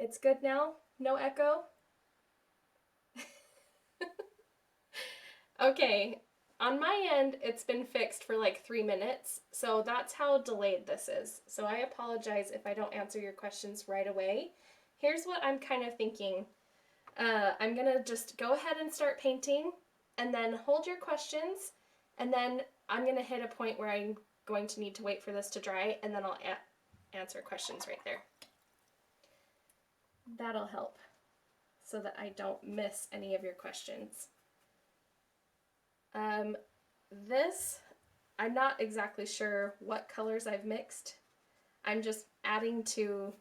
It's good now? No echo? Okay, on my end, it's been fixed for like 3 minutes, so that's how delayed this is. So I apologize if I don't answer your questions right away. Here's what I'm kind of thinking. I'm gonna just go ahead and start painting, and then hold your questions, and then I'm gonna hit a point where I'm going to need to wait for this to dry, and then I'll answer questions right there. That'll help so that I don't miss any of your questions. This, I'm not exactly sure what colors I've mixed. I'm just adding to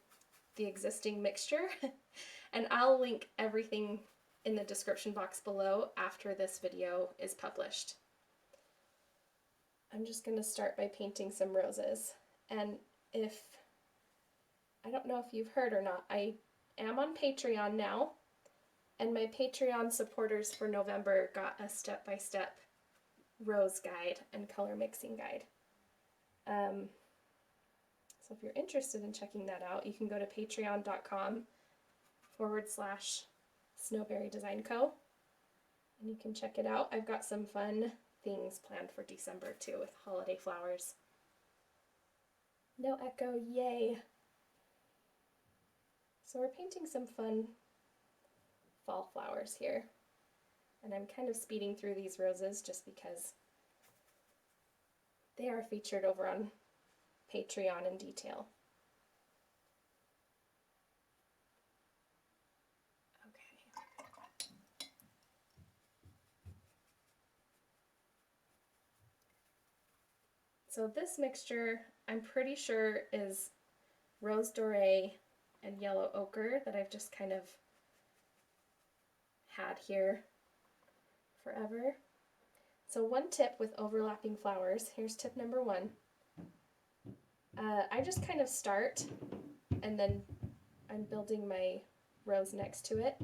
the existing mixture and I'll link everything in the description box below after this video is published. I'm just going to start by painting some roses. And I don't know if you've heard or not, I am on Patreon now, and my Patreon supporters for November got a step-by-step rose guide and color mixing guide. So if you're interested in checking that out, you can go to patreon.com/Snowberry Design Co. and you can check it out. I've got some fun things planned for December too with holiday flowers. No echo, yay! So we're painting some fun fall flowers here. And I'm kind of speeding through these roses just because they are featured over on Patreon in detail. Okay. So this mixture, I'm pretty sure, is rose doré and yellow ochre that I've just kind of had here forever. So one tip with overlapping flowers, here's tip number one. I just kind of start and then I'm building my rose next to it.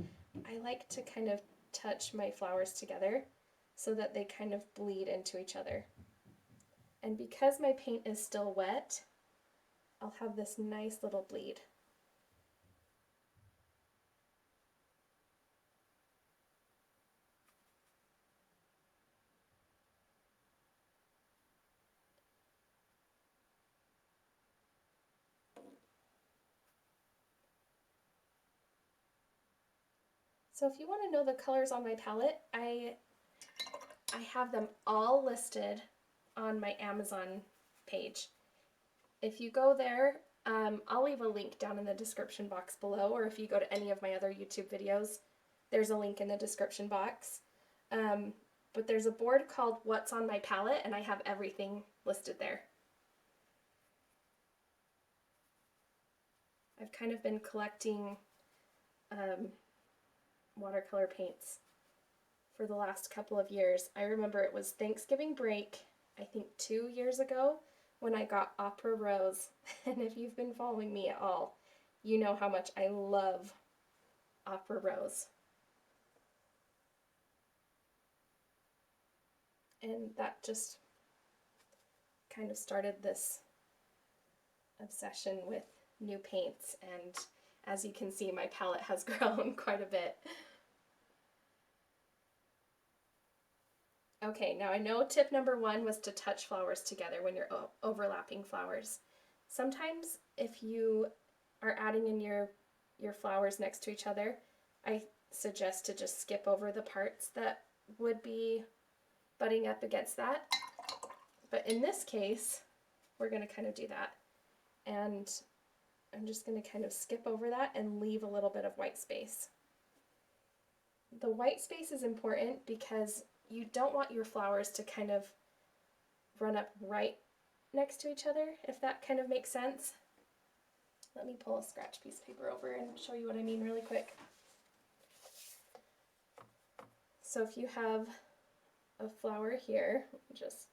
I like to kind of touch my flowers together so that they kind of bleed into each other. And because my paint is still wet, I'll have this nice little bleed. So if you want to know the colors on my palette, I have them all listed on my Amazon page. If you go there, I'll leave a link down in the description box below, or if you go to any of my other YouTube videos, there's a link in the description box. But there's a board called What's on My Palette, and I have everything listed there. I've kind of been collecting watercolor paints for the last couple of years. I remember it was Thanksgiving break, I think 2 years ago, when I got Opera Rose. And if you've been following me at all, you know how much I love Opera Rose. And that just kind of started this obsession with new paints, and as you can see, my palette has grown quite a bit. Okay, now I know tip number one was to touch flowers together when you're overlapping flowers. Sometimes if you are adding in your flowers next to each other, I suggest to just skip over the parts that would be butting up against that. But in this case, we're going to kind of do that. And I'm just going to kind of skip over that and leave a little bit of white space. The white space is important because you don't want your flowers to kind of run up right next to each other, if that kind of makes sense. Let me pull a scratch piece of paper over and show you what I mean really quick. So if you have a flower here, just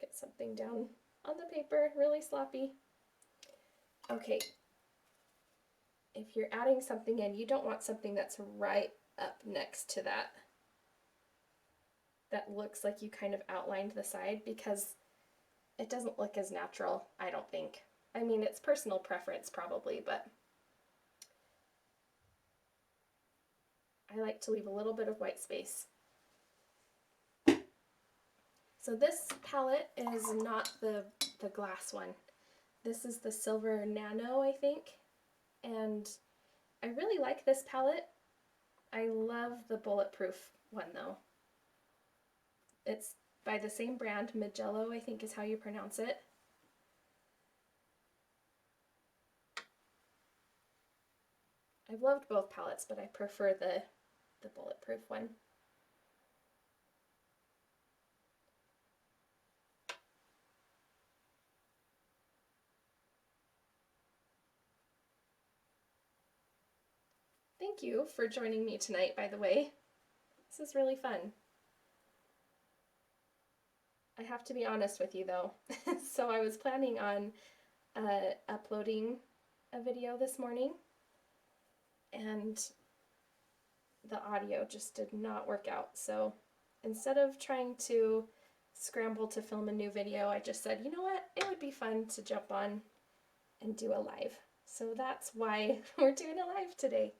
get something down on the paper, really sloppy. Okay, if you're adding something in, you don't want something that's right up next to that. That looks like you kind of outlined the side, because it doesn't look as natural, I don't think. I mean, it's personal preference probably, but I like to leave a little bit of white space. So this palette is not the glass one. This is the Silver Nano, I think, and I really like this palette. I love the Bulletproof one though. It's by the same brand, Magello, I think is how you pronounce it. I've loved both palettes, but I prefer the Bulletproof one. Thank you for joining me tonight, by the way. This is really fun. I have to be honest with you though. So I was planning on uploading a video this morning, and the audio just did not work out. So instead of trying to scramble to film a new video, I just said, you know what, it would be fun to jump on and do a live. So that's why we're doing a live today.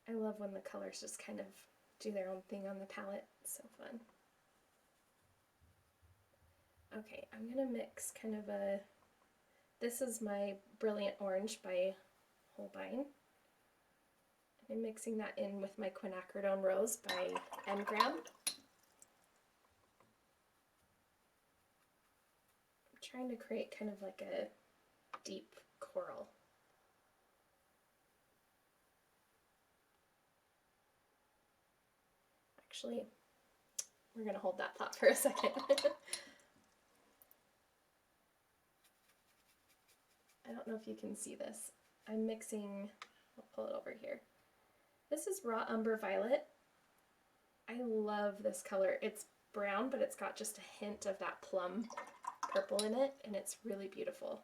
I love when the colors just kind of do their own thing on the palette. It's so fun. Okay, I'm gonna mix kind of a, this is my Brilliant Orange by Holbein. I'm mixing that in with my Quinacridone Rose by Engram. I'm trying to create kind of like a deep coral. Actually, we're going to hold that thought for a second. I don't know if you can see this. I'm mixing, I'll pull it over here. This is Raw Umber Violet. I love this color. It's brown, but it's got just a hint of that plum purple in it, and it's really beautiful.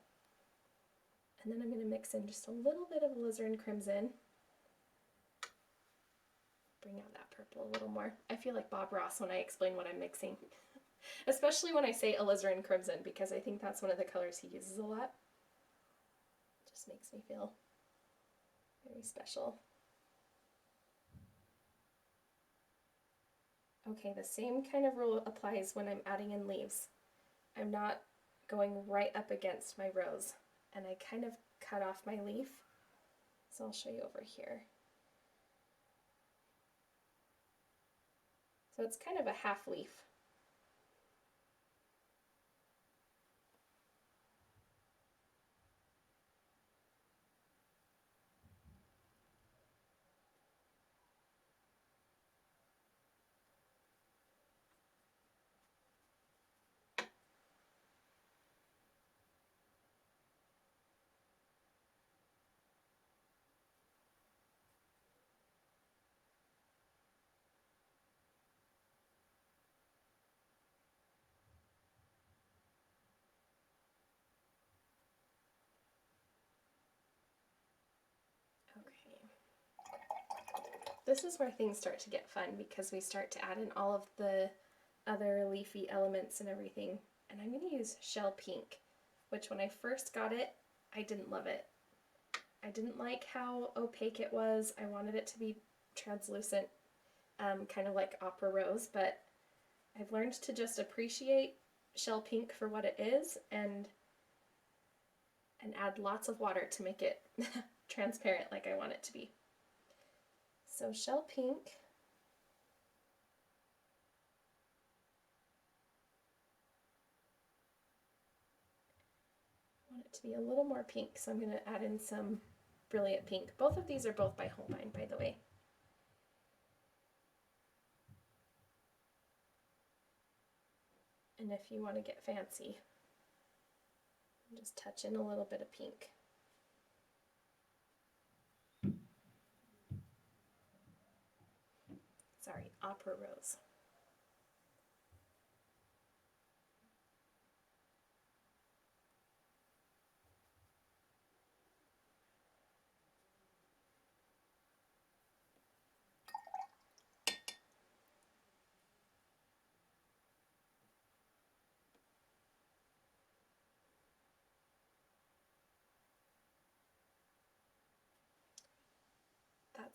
And then I'm going to mix in just a little bit of alizarin crimson. Bring out that purple a little more. I feel like Bob Ross when I explain what I'm mixing. Especially when I say alizarin crimson, because I think that's one of the colors he uses a lot. It just makes me feel very special. Okay, the same kind of rule applies when I'm adding in leaves. I'm not going right up against my rose, and I kind of cut off my leaf. So I'll show you over here. So it's kind of a half leaf. Okay. This is where things start to get fun, because we start to add in all of the other leafy elements and everything. And I'm going to use Shell Pink, which when I first got it, I didn't love it. I didn't like how opaque it was. I wanted it to be translucent, kind of like Opera Rose, but I've learned to just appreciate Shell Pink for what it is, and add lots of water to make it transparent like I want it to be. So Shell Pink. I want it to be a little more pink, so I'm going to add in some Brilliant Pink. Both of these are both by Holbein, by the way. And if you want to get fancy, just touch in a little bit of pink. Sorry, Opera Rose.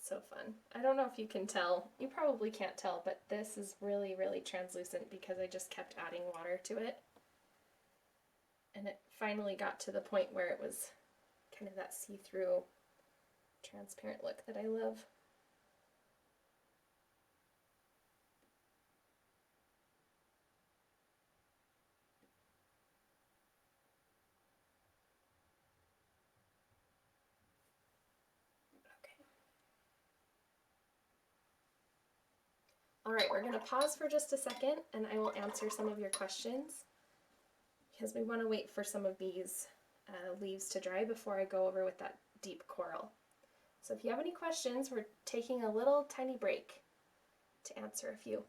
That's so fun. I don't know if you can tell. You probably can't tell, but this is really, really translucent because I just kept adding water to it. And it finally got to the point where it was kind of that see-through, transparent look that I love. All right, we're going to pause for just a second and I will answer some of your questions because we want to wait for some of these leaves to dry before I go over with that deep coral. So if you have any questions, we're taking a little tiny break to answer a few.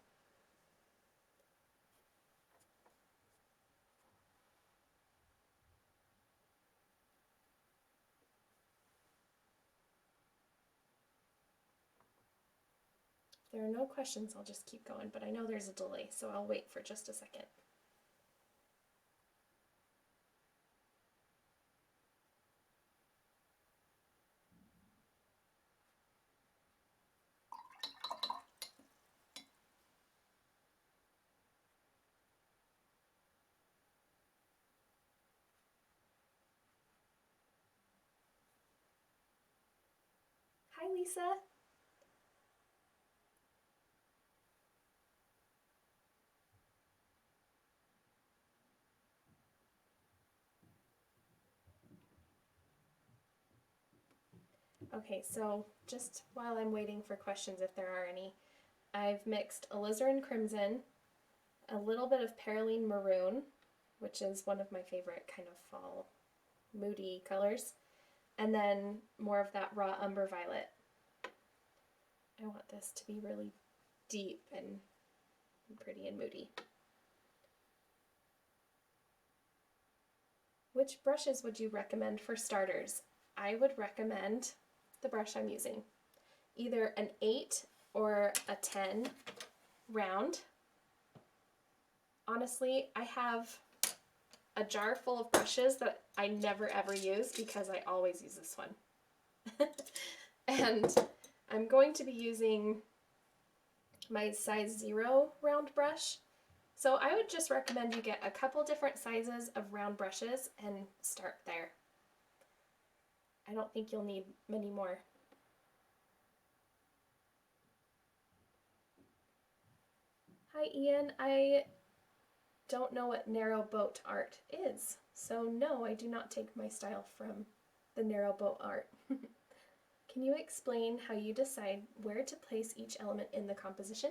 If there are no questions, I'll just keep going, but I know there's a delay, so I'll wait for just a second. Hi, Lisa. Okay, so just while I'm waiting for questions, if there are any, I've mixed alizarin crimson, a little bit of perylene maroon, which is one of my favorite kind of fall moody colors, and then more of that raw umber violet. I want this to be really deep and pretty and moody. Which brushes would you recommend for starters? I would recommend the brush I'm using. Either an 8 or a 10 round. Honestly, I have a jar full of brushes that I never ever use because I always use this one. And I'm going to be using my size 0 round brush. So I would just recommend you get a couple different sizes of round brushes and start there. I don't think you'll need many more. Hi Ian, I don't know what narrow boat art is, so no, I do not take my style from the narrow boat art. Can you explain how you decide where to place each element in the composition?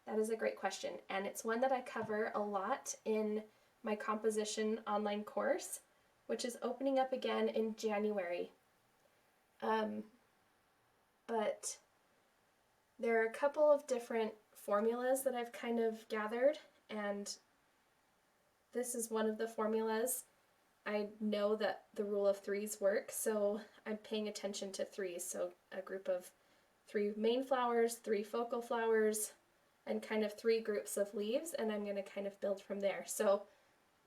That is a great question, and it's one that I cover a lot in my composition online course, which is opening up again in January. But there are a couple of different formulas that I've kind of gathered, and this is one of the formulas. I know that the rule of threes works, so I'm paying attention to threes. So a group of 3 main flowers, 3 focal flowers, and kind of 3 groups of leaves, and I'm going to kind of build from there. So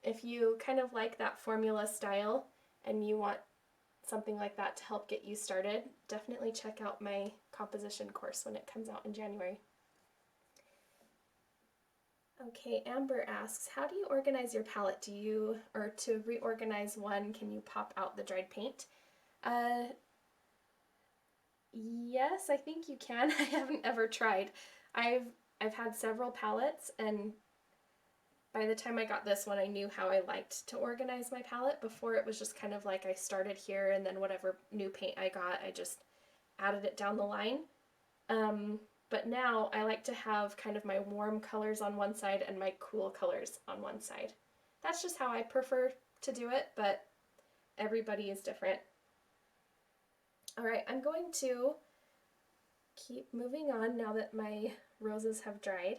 if you kind of like that formula style and you want something like that to help get you started, definitely check out my composition course when it comes out in January. Okay, Amber asks, how do you organize your palette? Or to reorganize one, can you pop out the dried paint? Yes, I think you can. I haven't ever tried. I've had several palettes, and by the time I got this one, I knew how I liked to organize my palette. Before, it was just kind of like I started here, and then whatever new paint I got, I just added it down the line. But now I like to have kind of my warm colors on one side and my cool colors on one side. That's just how I prefer to do it, but everybody is different. All right, I'm going to keep moving on now that my roses have dried,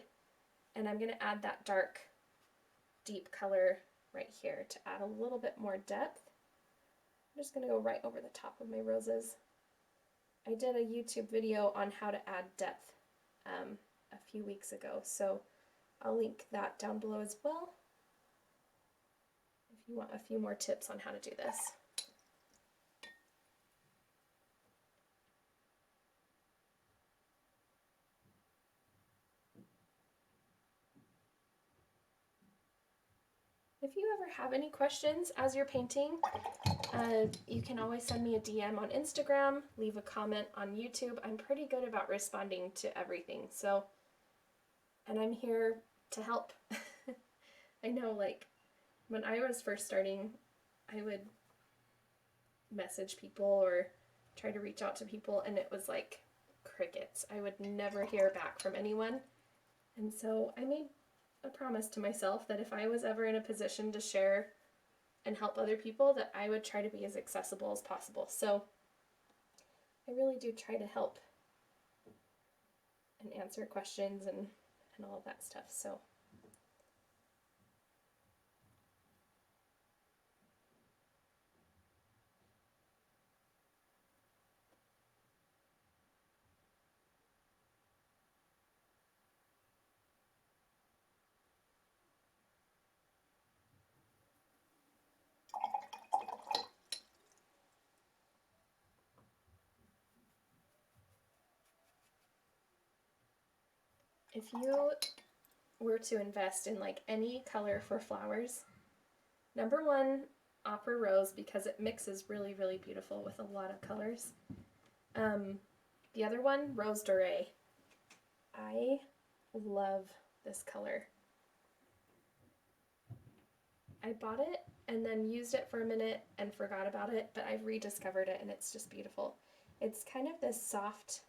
and I'm going to add that dark, deep color right here to add a little bit more depth. I'm just going to go right over the top of my roses. I did a YouTube video on how to add depth a few weeks ago, so I'll link that down below as well if you want a few more tips on how to do this. If you ever have any questions as you're painting, you can always send me a DM on Instagram, leave a comment on YouTube. I'm pretty good about responding to everything, so, and I'm here to help. I know, like, when I was first starting, I would message people or try to reach out to people, and it was like crickets. I would never hear back from anyone, and so I made a promise to myself that if I was ever in a position to share and help other people, that I would try to be as accessible as possible. So I really do try to help and answer questions and all of that stuff. So if you were to invest in like any color for flowers, number one, opera rose, because it mixes really, really beautiful with a lot of colors. The other one, rose doré. I love this color. I bought it and then used it for a minute and forgot about it, but I've rediscovered it and it's just beautiful. It's kind of this soft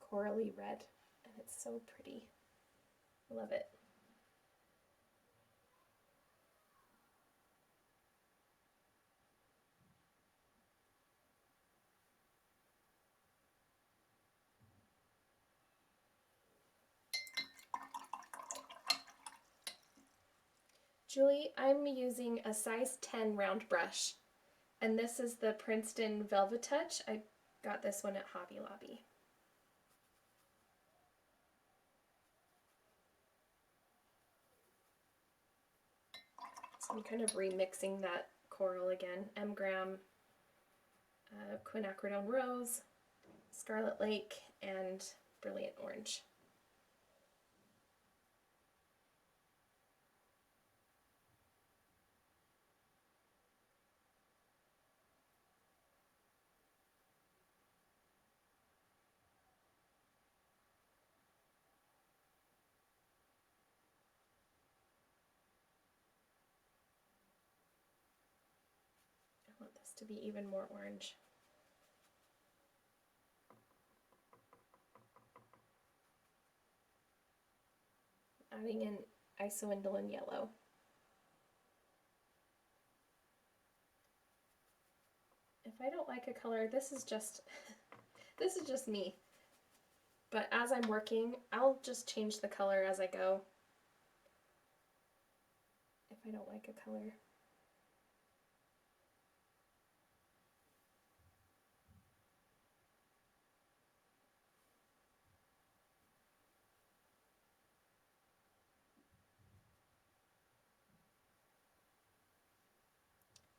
corally red and it's so pretty. I love it. Julie, I'm using a size 10 round brush, and this is the Princeton Velvet Touch. I got this one at Hobby Lobby. So I'm kind of remixing that coral again. Emgram, Quinacridone Rose, Scarlet Lake, and Brilliant Orange. I want this to be even more orange. Adding in isoindolin yellow. If I don't like a color, this is just this is just me. But as I'm working, I'll just change the color as I go if I don't like a color.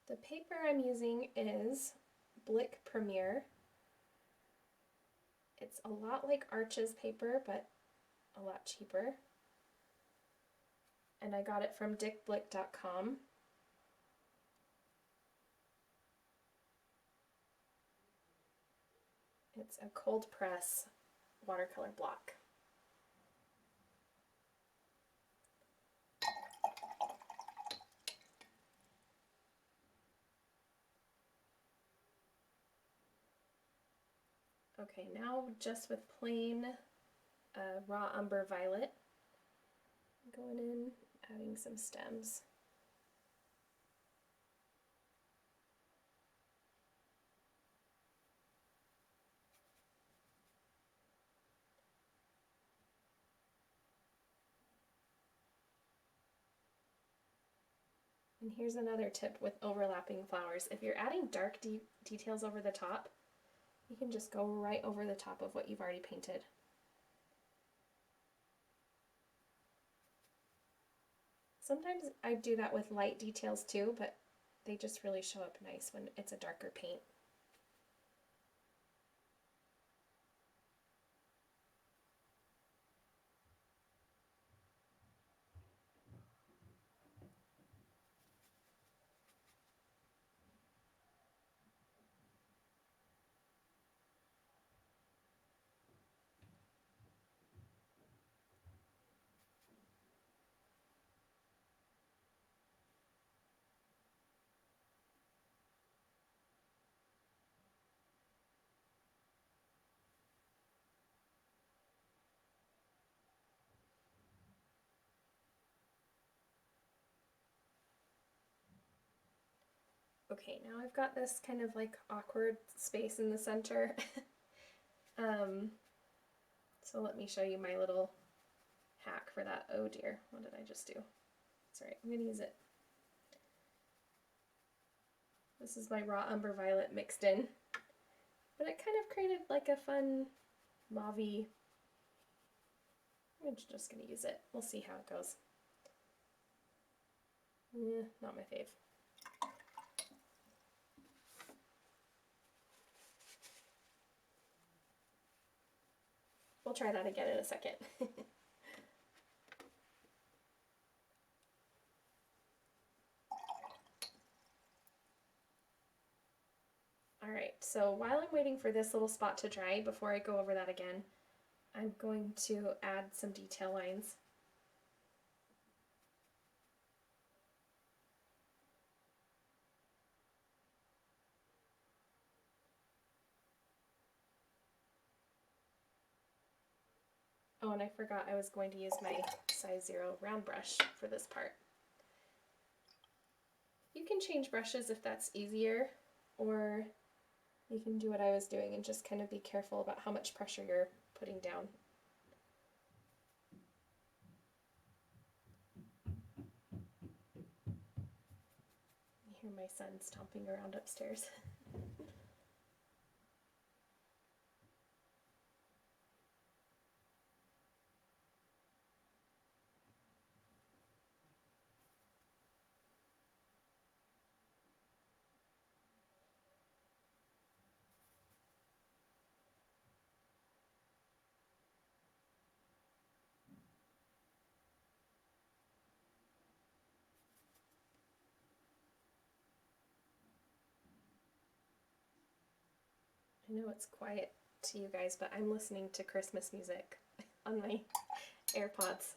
The paper I'm using is Blick Premier. It's a lot like Arches paper, but a lot cheaper. And I got it from dickblick.com. It's a cold press watercolor block. Okay, now just with plain raw umber violet, going in, adding some stems. And here's another tip with overlapping flowers. If you're adding dark details over the top, you can just go right over the top of what you've already painted. Sometimes I do that with light details too, but they just really show up nice when it's a darker paint. Okay, now I've got this kind of like awkward space in the center. So let me show you my little hack for that. Oh dear, what did I just do? Sorry, I'm gonna use it. This is my raw umber violet mixed in, but it kind of created like a fun mauve-y. I'm just gonna use it. We'll see how it goes. Not my fave. We'll try that again in a second. Alright, so while I'm waiting for this little spot to dry, before I go over that again, I'm going to add some detail lines. Oh, and I forgot I was going to use my size 0 round brush for this part. You can change brushes if that's easier, or you can do what I was doing and just kind of be careful about how much pressure you're putting down. I hear my son stomping around upstairs. I know it's quiet to you guys, but I'm listening to Christmas music on my AirPods.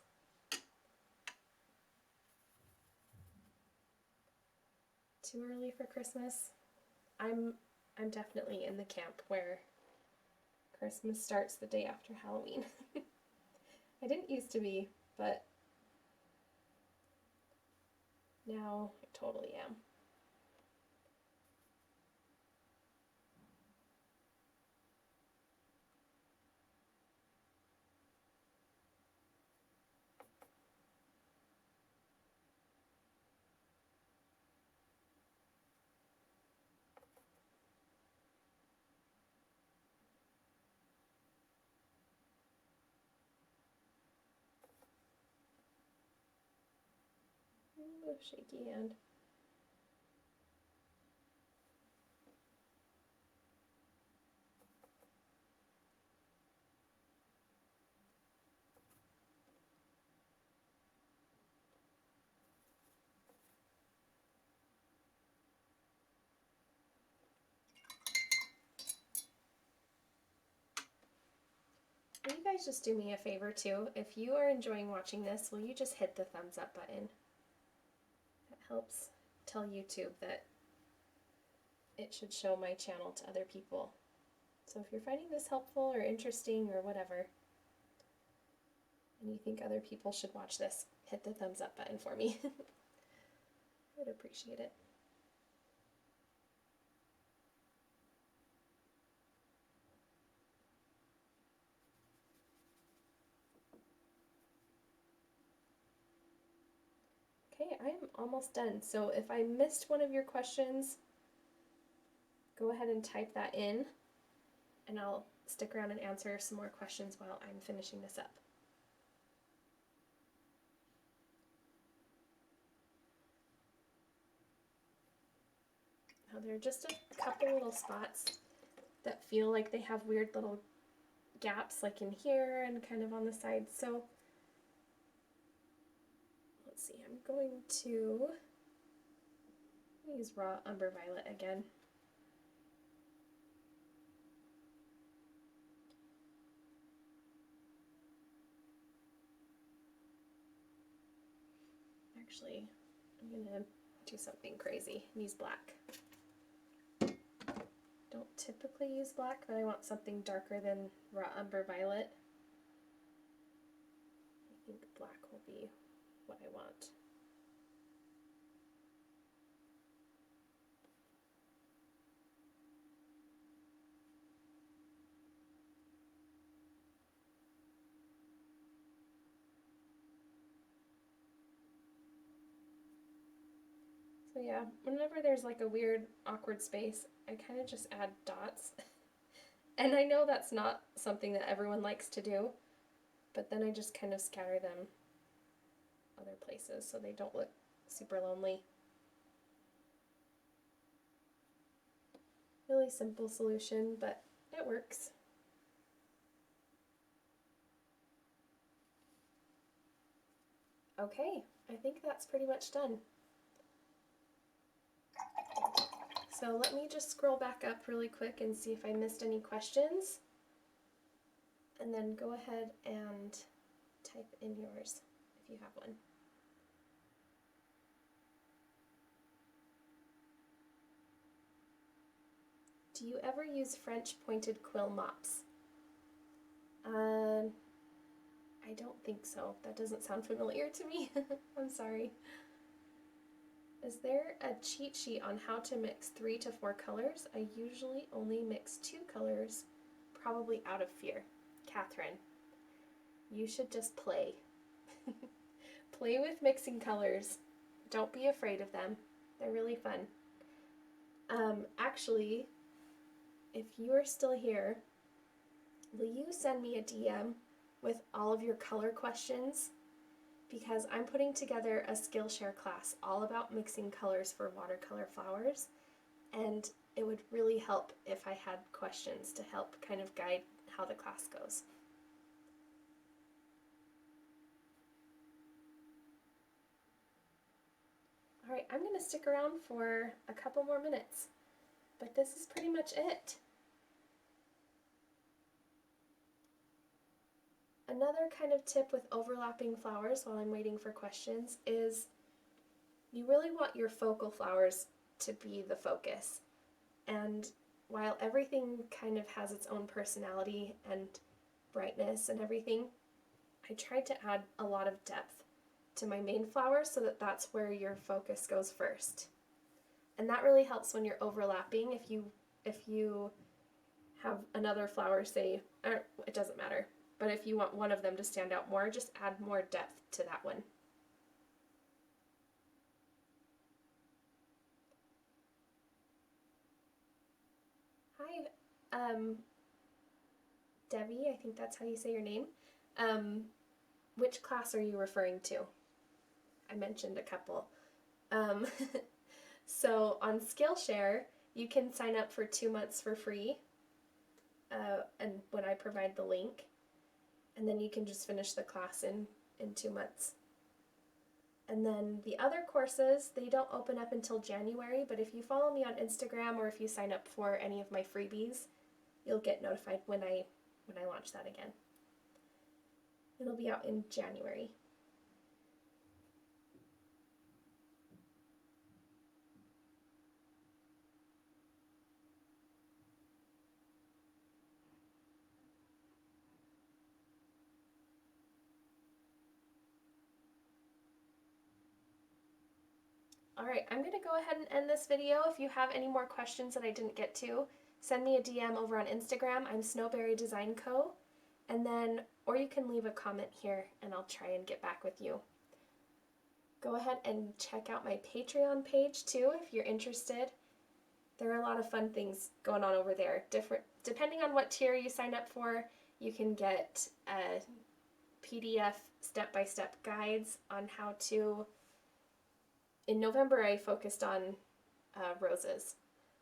Too early for Christmas? I'm definitely in the camp where Christmas starts the day after Halloween. I didn't used to be, but now I totally am. Ooh, shaky hand. Will you guys just do me a favor too? If you are enjoying watching this, will you just hit the thumbs up button? That helps tell YouTube that it should show my channel to other people. So if you're finding this helpful or interesting or whatever, and you think other people should watch this, hit the thumbs up button for me. I would appreciate it. Okay, I am almost done. So if I missed one of your questions, go ahead and type that in, and I'll stick around and answer some more questions while I'm finishing this up. Now there are just a couple little spots that feel like they have weird little gaps, like in here and kind of on the sides. So let's see, I'm going to use raw umber violet again. Actually, I'm gonna do something crazy and use black. Don't typically use black, but I want something darker than raw umber violet. I think black will be what I want. So yeah, whenever there's like a weird, awkward space, I kind of just add dots. And I know that's not something that everyone likes to do, but then I just kind of scatter them other places so they don't look super lonely. Really simple solution, but it works. Okay, I think that's pretty much done. So let me just scroll back up really quick and see if I missed any questions. And then go ahead and type in yours if you have one. Do you ever use French pointed quill mops? I don't think so. That doesn't sound familiar to me. I'm sorry. Is there a cheat sheet on how to mix 3 to 4 colors? I usually only mix 2 colors, probably out of fear. Catherine, you should just play. Play with mixing colors. Don't be afraid of them. They're really fun. Actually, if you are still here, will you send me a DM with all of your color questions? Because I'm putting together a Skillshare class all about mixing colors for watercolor flowers, and it would really help if I had questions to help kind of guide how the class goes. All right, I'm going to stick around for a couple more minutes, but this is pretty much it. Another kind of tip with overlapping flowers while I'm waiting for questions is you really want your focal flowers to be the focus. And while everything kind of has its own personality and brightness and everything, I tried to add a lot of depth to my main flower so that that's where your focus goes first. And that really helps when you're overlapping. If you have another flower, say, it doesn't matter, but if you want one of them to stand out more, just add more depth to that one. Hi, Debbie, I think that's how you say your name. Which class are you referring to? I mentioned a couple. So on Skillshare, you can sign up for 2 months for free, and when I provide the link, and then you can just finish the class in 2 months. And then the other courses, they don't open up until January, but if you follow me on Instagram or if you sign up for any of my freebies, you'll get notified when I launch that again. It'll be out in January. Alright, I'm going to go ahead and end this video. If you have any more questions that I didn't get to, send me a DM over on Instagram. I'm Snowberry Design Co. And then, or you can leave a comment here and I'll try and get back with you. Go ahead and check out my Patreon page too if you're interested. There are a lot of fun things going on over there. Depending on what tier you sign up for, you can get PDF step-by-step guides on how to. In November, I focused on roses.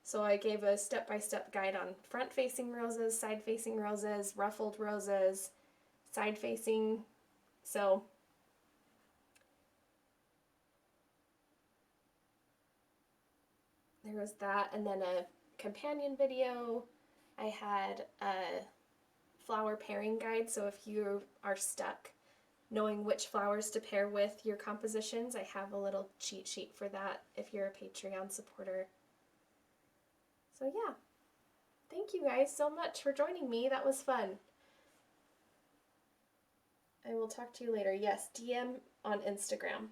So I gave a step-by-step guide on front-facing roses, side-facing roses, ruffled roses, side-facing. So there was that, and then a companion video. I had a flower pairing guide, so if you are stuck knowing which flowers to pair with your compositions, I have a little cheat sheet for that if you're a Patreon supporter. So yeah, thank you guys so much for joining me. That was fun. I will talk to you later. Yes, DM on Instagram.